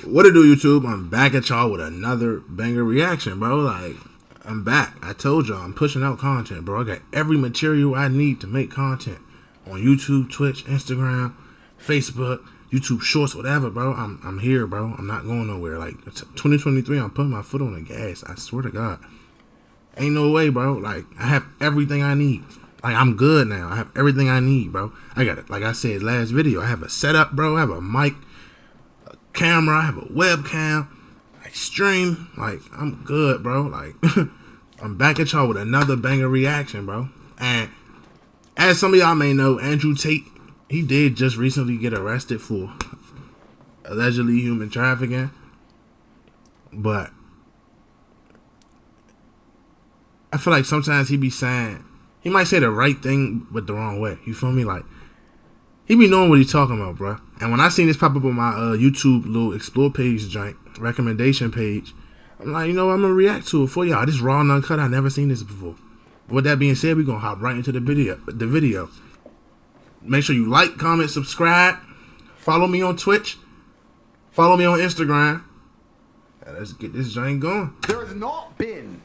What it do, YouTube? I'm back at y'all with another banger reaction, bro. Like, I'm back. I told y'all I'm pushing out content, bro. I got every material I need to make content on YouTube, Twitch, Instagram, Facebook, YouTube Shorts, whatever, bro. I'm here, bro. I'm not going nowhere. Like, 2023, I'm putting my foot on the gas. I swear to God. Ain't no way, bro. Like, I have everything I need. Like, I'm good now. I have everything I need, bro. I got it. Like I said last video, I have a setup, bro. I have a mic, a camera. I have a webcam. I stream. Like, I'm good, bro. Like, I'm back at y'all with another banger reaction, bro. And as some of y'all may know, Andrew Tate, he did just recently get arrested for allegedly human trafficking. But I feel like sometimes he be saying, he might say the right thing, but the wrong way. You feel me? Like, he be knowing what he's talking about, bro. And when I seen this pop up on my YouTube little explore page joint, recommendation page, I'm like, you know what? I'm going to react to it for y'all. This raw and uncut, I never seen this before. But with that being said, we're going to hop right into the video. Make sure you like, comment, subscribe. Follow me on Twitch. Follow me on Instagram. Let's get this joint going. There has not been,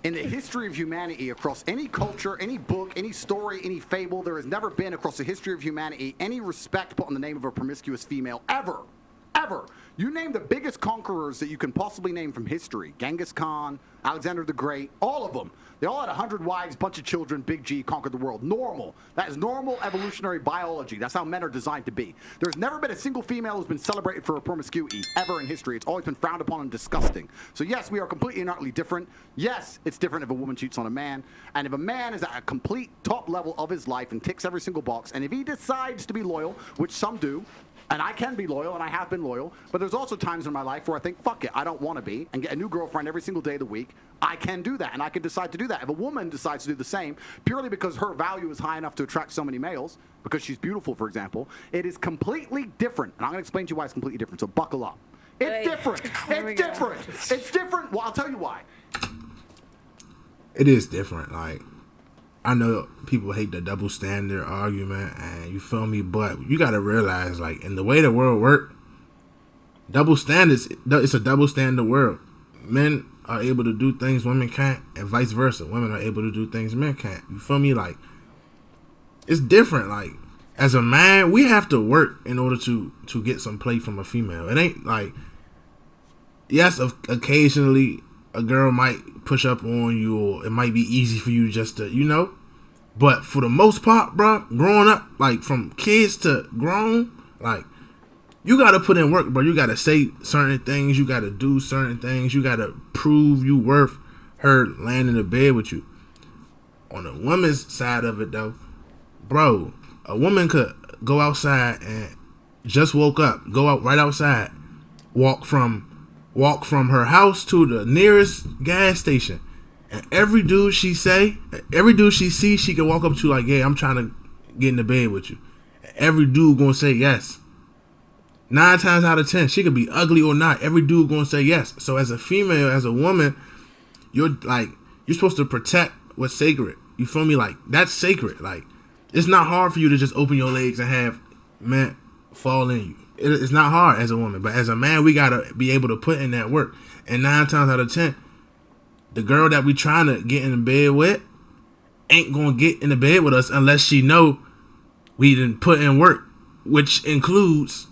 in the history of humanity, across any culture, any book, any story, any fable, there has never been across the history of humanity any respect put on the name of a promiscuous female, ever. Ever. You name the biggest conquerors that you can possibly name from history. Genghis Khan, Alexander the Great, all of them. They all had 100 wives, bunch of children, Big G, conquered the world. Normal. That is normal evolutionary biology. That's how men are designed to be. There's never been a single female who's been celebrated for her promiscuity, ever in history. It's always been frowned upon and disgusting. So yes, we are completely and utterly different. Yes, it's different if a woman cheats on a man. And if a man is at a complete top level of his life and ticks every single box, and if he decides to be loyal, which some do, and I can be loyal, and I have been loyal, but there's also times in my life where I think, fuck it, I don't want to be, and get a new girlfriend every single day of the week. I can do that, and I can decide to do that. If a woman decides to do the same, purely because her value is high enough to attract so many males, because she's beautiful, for example, it is completely different. And I'm going to explain to you why it's completely different, so buckle up. It's different. It's different. It's different. Well, I'll tell you why. It is different. Like, I know people hate the double standard argument, and you feel me, but you gotta realize, like, in the way the world works, double standards, it's a double standard world. Men are able to do things women can't, and vice versa. Women are able to do things men can't. You feel me? Like, it's different. Like, as a man, we have to work in order to get some play from a female. It ain't like, yes, occasionally a girl might push up on you, or it might be easy for you just to, you know. But for the most part, bro, growing up, like, from kids to grown, like, you got to put in work, bro. You got to say certain things. You got to do certain things. You got to prove you worth her laying in the bed with you. On the woman's side of it, though, bro, a woman could go outside and just woke up, go out right outside, walk from her house to the nearest gas station. And every dude she sees, she can walk up to, like, yeah, I'm trying to get in the bed with you. And every dude gonna say yes. 9 times out of 10, she could be ugly or not. Every dude gonna say yes. So as a female, as a woman, you're supposed to protect what's sacred. You feel me? Like, that's sacred. Like, it's not hard for you to just open your legs and have men fall in you. It's not hard as a woman, but as a man, we gotta be able to put in that work. And 9 times out of 10, the girl that we trying to get in the bed with ain't gonna get in the bed with us unless she know we didn't put in work, which includes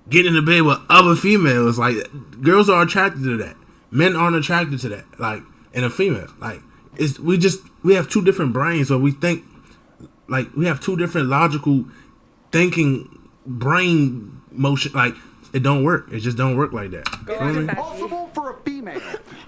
getting in the bed with other females. Like, girls are attracted to that. Men aren't attracted to that. Like, in a female, like, we have two different brains, or we think, like, we have two different logical thinking brain motion. Like, it don't work. It just don't work like that. It is impossible for a female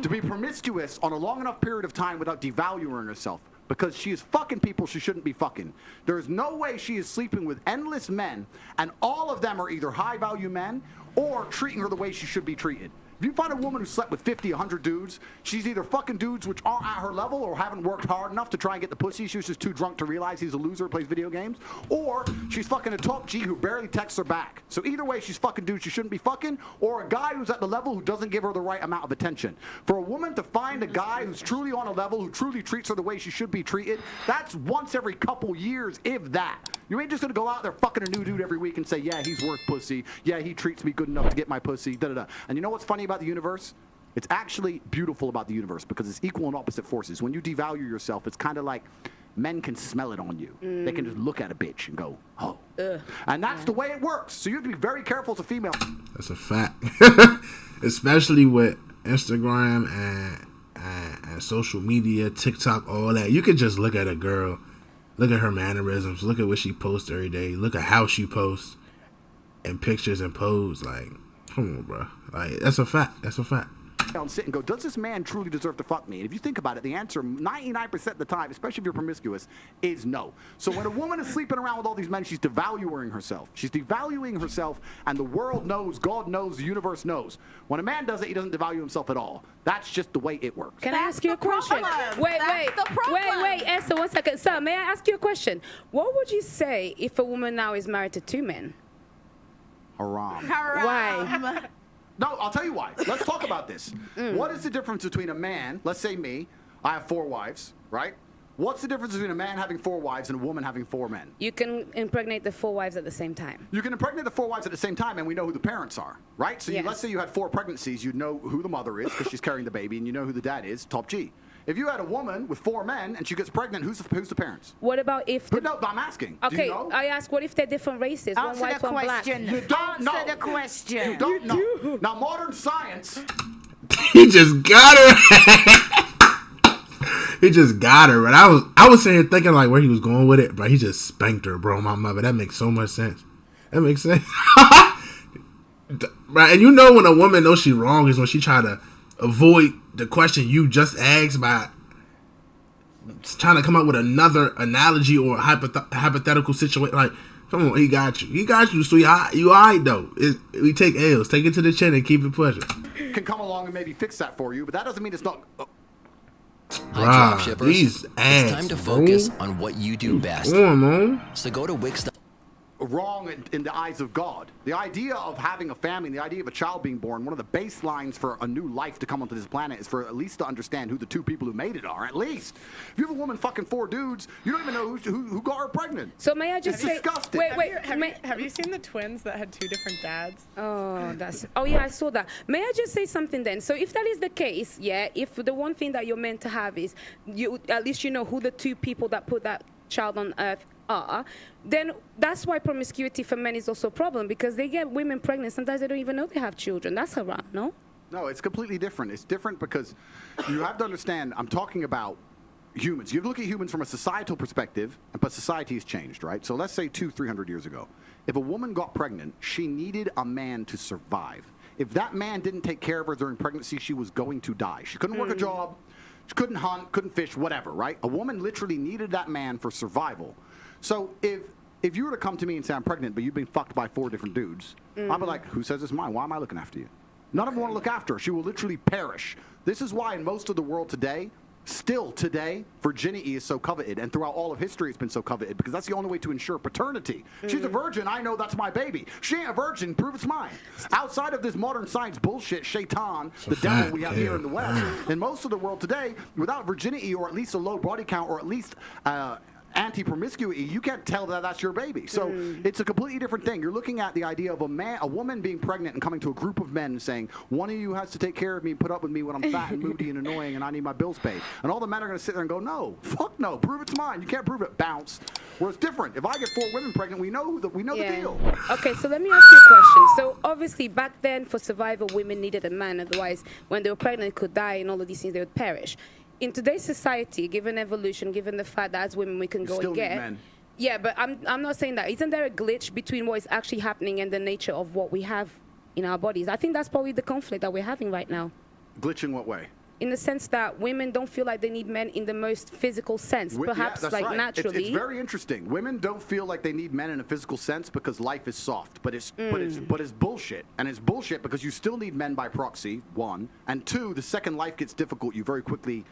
to be promiscuous on a long enough period of time without devaluing herself, because she is fucking people she shouldn't be fucking. There is no way she is sleeping with endless men, and all of them are either high-value men or treating her the way she should be treated. If you find a woman who slept with 50, 100 dudes, she's either fucking dudes which aren't at her level or haven't worked hard enough to try and get the pussy. She was just too drunk to realize he's a loser, plays video games. Or she's fucking a top G who barely texts her back. So either way, she's fucking dudes she shouldn't be fucking, or a guy who's at the level who doesn't give her the right amount of attention. For a woman to find a guy who's truly on a level, who truly treats her the way she should be treated, that's once every couple years, if that. You ain't just gonna go out there fucking a new dude every week and say, yeah, he's worth pussy. Yeah, he treats me good enough to get my pussy. Da da da. And you know what's funny about the universe? It's actually beautiful about the universe because it's equal and opposite forces. When you devalue yourself, it's kind of like men can smell it on you. They can just look at a bitch and go, oh. And that's the way it works. So you have to be very careful as a female. That's a fact. Especially with Instagram and social media, TikTok, all that. You can just look at a girl, look at her mannerisms, look at what she posts every day, look at how she posts and pictures and pose. Like, come on, bro. Like, that's a fact. That's a fact. And sit and go, does this man truly deserve to fuck me? And if you think about it, the answer 99% of the time, especially if you're promiscuous, is no. So when a woman is sleeping around with all these men, she's devaluing herself. She's devaluing herself, and the world knows, God knows, the universe knows. When a man does it, he doesn't devalue himself at all. That's just the way it works. Can I ask you a question? Wait, Esther, 1 second. Sir, may I ask you a question? What would you say if a woman now is married to 2 men? Haram. Why? No, I'll tell you why. Let's talk about this. What is the difference between a man, let's say me, I have 4 wives, right? What's the difference between a man having 4 wives and a woman having 4 men? You can impregnate the 4 wives at the same time. You can impregnate the 4 wives at the same time, and we know who the parents are, right? So Yes. let's say you had 4 pregnancies, you know who the mother is because she's carrying the baby, and you know who the dad is, top G. If you had a woman with 4 men and she gets pregnant, who's the parents? What about if... But no, I'm asking. Okay, Do you know? I ask, what if they're different races? One Answer white, the one black. question. You don't know. Answer the question. You don't know. Now, modern science... He just got her. He just got her. But I was sitting here thinking like where he was going with it, but he just spanked her, bro. My mother. That makes so much sense. That makes sense. Right, and you know when a woman knows she's wrong is when she try to avoid the question you just asked by trying to come up with another analogy or hypothetical situation. Like, come on, he got you. He got you, sweetheart. You all right, though. We take L's. Take it to the chin and keep it pushing. Can come along and maybe fix that for you, but that doesn't mean it's not... Hi, dropshippers. These ass, it's time to focus on what you do best. Come on. So go to Wix. Wrong in the eyes of God. The idea of having a family, the idea of a child being born, one of the baselines for a new life to come onto this planet is for at least to understand who the 2 people who made it are. At least. If you have a woman fucking 4 dudes, you don't even know who got her pregnant. So may I just say... disgusting. Wait. Have you seen the twins that had 2 different dads? Oh yeah, I saw that. May I just say something then? So if that is the case, yeah, if the one thing that you're meant to have is you, at least you know who the 2 people that put that child on earth are, then that's why promiscuity for men is also a problem, because they get women pregnant. Sometimes they don't even know they have children. That's haram, no? No, it's completely different. It's different because you have to understand, I'm talking about humans. You look at humans from a societal perspective, but society has changed, right? So let's say 200-300 years ago. If a woman got pregnant, she needed a man to survive. If that man didn't take care of her during pregnancy, she was going to die. She couldn't work a job. She couldn't hunt, couldn't fish, whatever, right? A woman literally needed that man for survival. So if you were to come to me and say I'm pregnant, but you've been fucked by 4 different dudes, I'd be like, who says it's mine? Why am I looking after you? None of them want to look after her. She will literally perish. This is why in most of the world today, still today, virginity is so coveted, and throughout all of history it's been so coveted, because that's the only way to ensure paternity. She's a virgin, I know that's my baby. She ain't a virgin, prove it's mine. Outside of this modern science bullshit, shaitan, the devil we have here in the West, in most of the world today, without virginity or at least a low body count or at least anti-promiscuity, you can't tell that that's your baby. So it's a completely different thing. You're looking at the idea of a woman being pregnant and coming to a group of men and saying, one of you has to take care of me and put up with me when I'm fat and moody and annoying and I need my bills paid. And all the men are going to sit there and go, no, fuck no, prove it's mine. You can't prove it, bounce. Where it's different. If I get 4 women pregnant, we know the deal. Okay, so let me ask you a question. So obviously back then for survival, women needed a man. Otherwise, when they were pregnant, they could die and all of these things, they would perish. In today's society, given evolution, given the fact that as women we can go and get... Men. Yeah, but I'm not saying that. Isn't there a glitch between what is actually happening and the nature of what we have in our bodies? I think that's probably the conflict that we're having right now. Glitch in what way? In the sense that women don't feel like they need men in the most physical sense, perhaps that's like right. naturally. It's very interesting. Women don't feel like they need men in a physical sense because life is soft, but it's bullshit. And it's bullshit because you still need men by proxy, 1, and 2, the second life gets difficult, you very quickly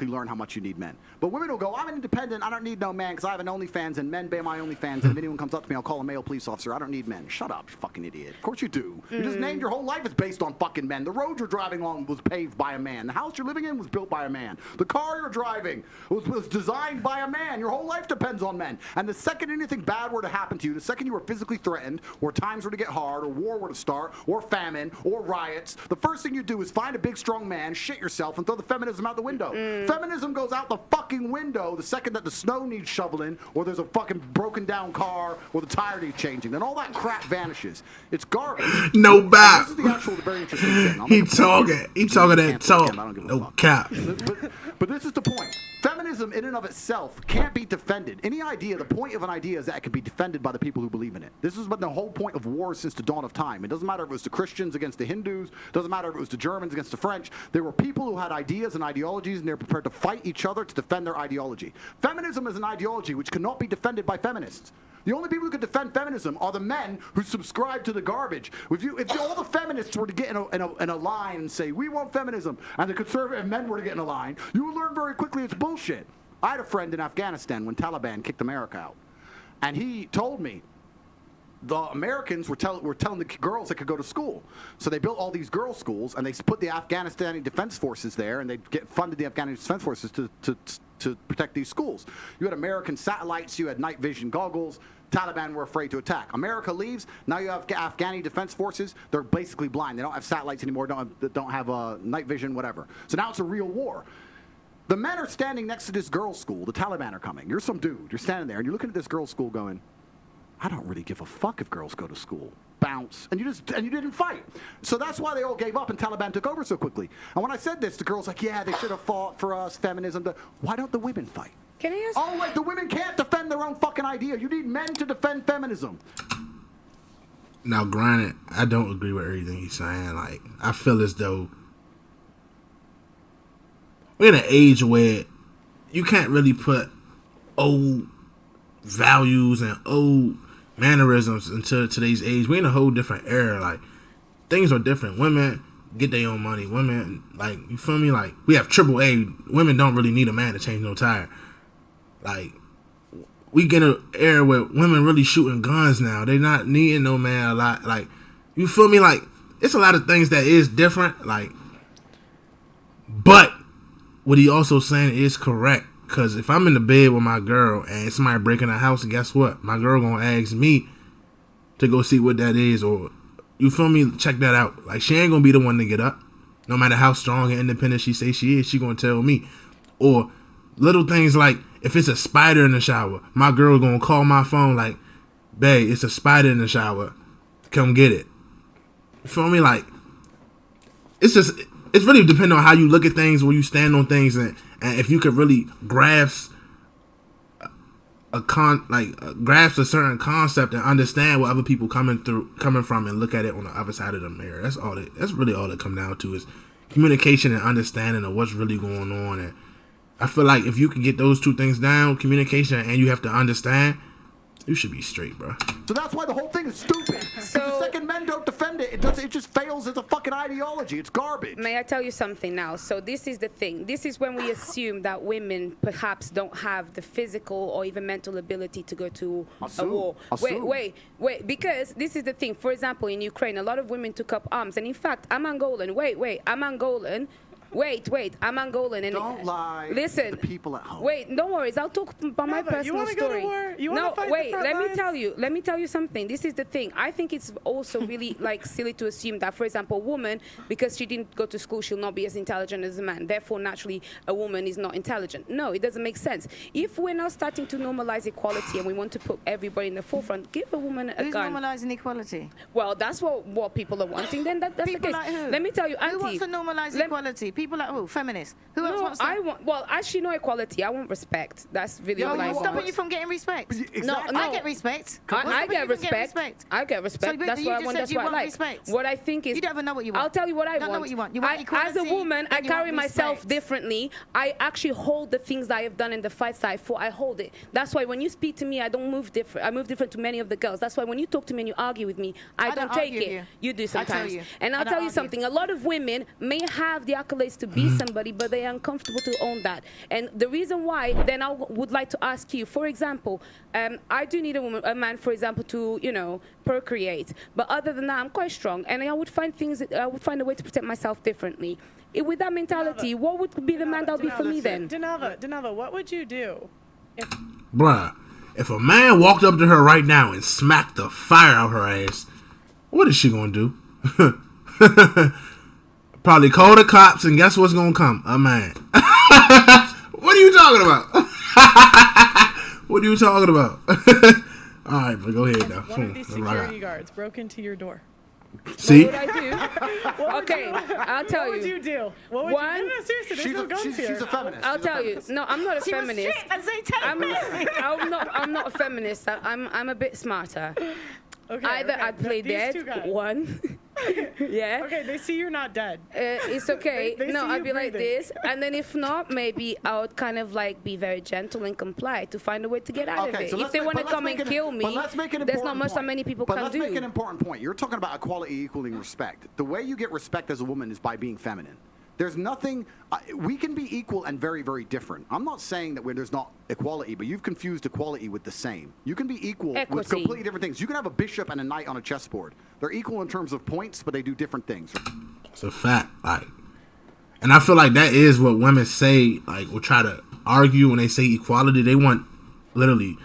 learn how much you need men. But women will go, I'm independent, I don't need no man because I have an OnlyFans and men pay my OnlyFans, and if anyone comes up to me, I'll call a male police officer. I don't need men. Shut up, you fucking idiot. Of course you do. You just named your whole life is based on fucking men. The road you're driving on was paved by by a man. The house you're living in was built by a man. The car you're driving was designed by a man. Your whole life depends on men. And the second anything bad were to happen to you, the second you were physically threatened, or times were to get hard, or war were to start, or famine, or riots, the first thing you do is find a big, strong man, shit yourself, and throw the feminism out the window. Feminism goes out the fucking window the second that the snow needs shoveling, or there's a fucking broken down car, or the tire needs changing. Then all that crap vanishes. It's garbage. No bap. This is the actual very interesting thing. He talking that talk. No cap. But this is the point. Feminism in and of itself can't be defended. Any idea, the point of an idea is that it can be defended by the people who believe in it. This has been the whole point of war since the dawn of time. It doesn't matter if it was the Christians against the Hindus. It doesn't matter if it was the Germans against the French. There were people who had ideas and ideologies, and they were prepared to fight each other to defend their ideology. Feminism is an ideology which cannot be defended by feminists. The only people who can defend feminism are the men who subscribe to the garbage. If all the feminists were to get in a line and say, we want feminism, and the conservative men were to get in a line, you would learn very quickly it's bullshit. I had a friend in Afghanistan when Taliban kicked America out. And he told me the Americans were telling the girls they could go to school. So they built all these girls' schools, and they put the Afghanistani Defense Forces there, and they funded the Afghan Defense Forces to protect these schools. You had American satellites, you had night vision goggles. Taliban were afraid to attack. America leaves. Now you have Afghani Defense Forces. They're basically blind. They don't have satellites anymore. Don't have night vision, whatever. So now it's a real war. The men are standing next to this girls' school. The Taliban are coming. You're some dude. You're standing there, and you're looking at this girls' school going, I don't really give a fuck if girls go to school. Bounce. And you didn't fight. So that's why they all gave up and Taliban took over so quickly. And when I said this, the girls like, yeah, they should have fought for us, feminism. Why don't the women fight? Can I ask? Oh, wait, the women can't defend their own fucking idea. You need men to defend feminism. Now, granted, I don't agree with everything he's saying. Like, I feel as though we're in an age where you can't really put old values and old mannerisms into today's age. We're in a whole different era. Like, things are different. Women get their own money. Women, like, you feel me? Like, we have AAA. Women don't really need a man to change no tire. Like, we get an era where women really shooting guns now. They're not needing no man a lot. Like, you feel me? Like, it's a lot of things that is different. Like, but what he also saying is correct. Because if I'm in the bed with my girl and somebody breaking the house, guess what? My girl gonna ask me to go see what that is, or, you feel me? Check that out. Like, she ain't gonna be the one to get up. No matter how strong and independent she say she is, she gonna tell me. Or little things like, if it's a spider in the shower, my girl gonna call my phone like, babe, it's a spider in the shower. Come get it. You feel me? Like, it's really depending on how you look at things, where you stand on things, and if you could really grasp grasp a certain concept and understand what other people coming from, and look at it on the other side of the mirror. That's really all it comes down to, is communication and understanding of what's really going on. And I feel like if you can get those two things down, communication and you have to understand, you should be straight, bro. So that's why the whole thing is stupid. So, the second men don't defend it, it just fails as a fucking ideology. It's garbage. May I tell you something now? So this is the thing. This is when we assume that women perhaps don't have the physical or even mental ability to go to a war. Wait. Because this is the thing. For example, in Ukraine, a lot of women took up arms. And in fact, I'm Angolan. I'm Angolan. I'm Angolan. And don't lie. Listen, to the people at home. Wait, no worries. I'll talk about my personal story. Go to war? You want to fight the front lines? Let me tell you something. This is the thing. I think it's also really like silly to assume that, for example, a woman, because she didn't go to school, she'll not be as intelligent as a man. Therefore, naturally, a woman is not intelligent. No, it doesn't make sense. If we're now starting to normalize equality and we want to put everybody in the forefront, give a woman a Who's gun. Who's normalizing equality? Well, that's what people are wanting. Then that's people the case. like who? Let me tell you, Auntie. Who wants to normalize equality? People like who? Feminists. Who else wants that? Well, actually, no equality. I want respect. That's really Yo, what I what's want. stopping you from getting respect? Exactly. No. I get respect. I get respect. I get respect. So, that's you what I just want. said That's you what I want like. respect. What I think is, you don't even know what you want. I'll tell you what I don't want. know what you want. You want equality, as a woman, I you carry want myself respect. differently. I actually hold the things that I have done in the fights that I fought. I hold it. That's why when you speak to me, I don't move different. I move different to many of the girls. That's why when you talk to me and you argue with me, I don't take argue it. you. You do sometimes. you. And I'll I don't tell you argue. something. A lot of women may have the accolades place to be somebody, but they are uncomfortable to own that. And the reason why, then I would like to ask you, for example, I do need a man, for example, to, you know, procreate. But other than that, I'm quite strong, and I would find a way to protect myself differently. With that mentality, what would be the man that would be for me then? Denava, what would you do? Bruh, if a man walked up to her right now and smacked the fire out her ass, what is she gonna do? Probably call the cops, and guess what's gonna come? A man. What are you talking about? What are you talking about? All right, but go ahead now. One of these security guards broke into your door. See? What would I do? Okay, I'll tell you. What would you do? What would you do? No, seriously, there's no guns here. She's a feminist. I'll tell you. No, I'm not a feminist. I'm not a feminist. I'm a bit smarter. Okay, Either I'd play dead, one. Yeah. Okay, they see you're not dead. It's okay. They No, see I'd you be like breathing. this. And then if not, maybe I would kind of like be very gentle and comply to find a way to get out of it. If they want to come and kill me, there's not much that many people can do. But let's make an important point. You're talking about equality equaling respect. The way you get respect as a woman is by being feminine. There's nothing, we can be equal and very, very different. I'm not saying that there's not equality, but you've confused equality with the same. You can be equal with completely different things. You can have a bishop and a knight on a chessboard. They're equal in terms of points, but they do different things. It's a fact. Like, and I feel like that is what women say, like, will try to argue when they say equality. They want literally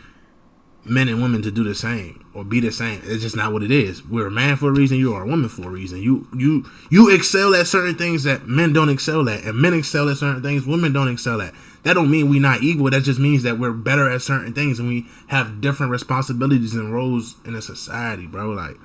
men and women to do the same or be the same. It's just not what it is. We're a man for a reason. You are a woman for a reason. You excel at certain things that men don't excel at, and men excel at certain things women don't excel at. That don't mean we're not equal. That just means that we're better at certain things, and we have different responsibilities and roles in a society, bro. Like,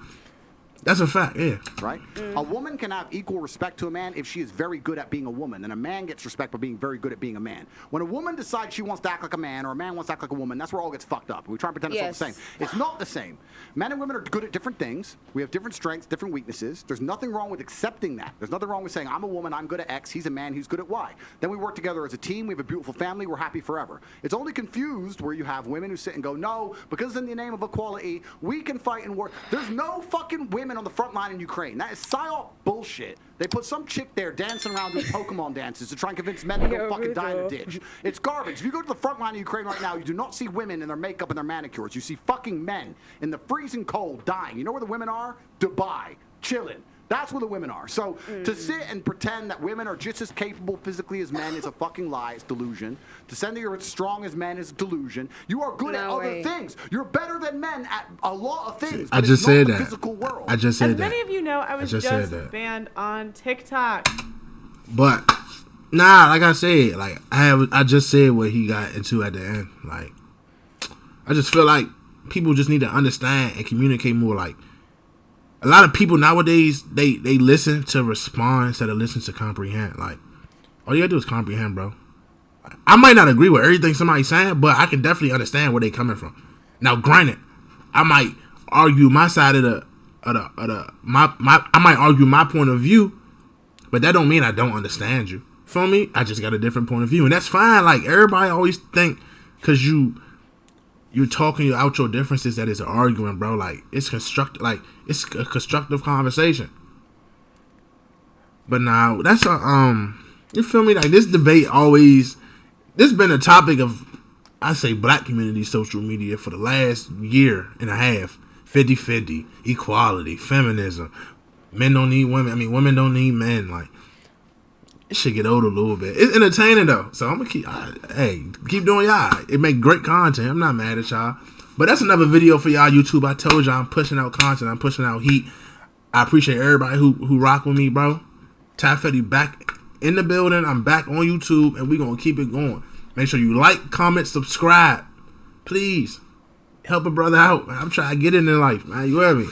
that's a fact, yeah. Right? A woman can have equal respect to a man if she is very good at being a woman, and a man gets respect for being very good at being a man. When a woman decides she wants to act like a man, or a man wants to act like a woman, that's where all gets fucked up. We try and pretend it's all the same. It's not the same. Men and women are good at different things. We have different strengths, different weaknesses. There's nothing wrong with accepting that. There's nothing wrong with saying, I'm a woman, I'm good at X, he's a man, he's good at Y. Then we work together as a team, we have a beautiful family, we're happy forever. It's only confused where you have women who sit and go, no, because in the name of equality, we can fight and work. There's no fucking women on the front line in Ukraine. That is psyop bullshit. They put some chick there dancing around doing Pokemon dances to try and convince men to go fucking die in a ditch. It's garbage. If you go to the front line of Ukraine right now, you do not see women in their makeup and their manicures. You see fucking men in the freezing cold dying. You know where the women are? Dubai, chilling. That's where the women are. So to sit and pretend that women are just as capable physically as men is a fucking lie. It's delusion. To say that you're as strong as men is delusion. You are good at other things. You're better than men at a lot of things. I just said that. Physical world. I just said that. As many of you know, I was just banned on TikTok. But nah, like I said, like I just said what he got into at the end. Like, I just feel like people just need to understand and communicate more. Like, a lot of people nowadays, they listen to respond instead of listen to comprehend. Like, all you gotta do is comprehend, bro. I might not agree with everything somebody's saying, but I can definitely understand where they coming from. Now, granted, I might argue my side of I might argue my point of view, but that don't mean I don't understand you. Feel me? I just got a different point of view, and that's fine. Like, everybody always think because you're talking out your differences that is an argument, bro. Like, it's constructive. Like, it's a constructive conversation. But now that's you feel me? Like, this debate this been a topic of, I say, black community social media for the last year and a half. 50-50, equality, feminism. Men don't need women. I mean, women don't need men. Like, it should get old a little bit. It's entertaining though, so I'm gonna keep doing y'all. It make great content. I'm not mad at y'all. But that's another video for y'all YouTube. I told y'all I'm pushing out content. I'm pushing out heat. I appreciate everybody who rock with me, bro. Tate back in the building. I'm back on YouTube, and we gonna keep it going. Make sure you like, comment, subscribe, please. Help a brother out. I'm trying to get in life, man. You hear me?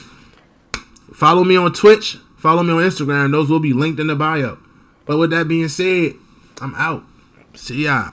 Follow me on Twitch. Follow me on Instagram. Those will be linked in the bio. But with that being said, I'm out. See y'all.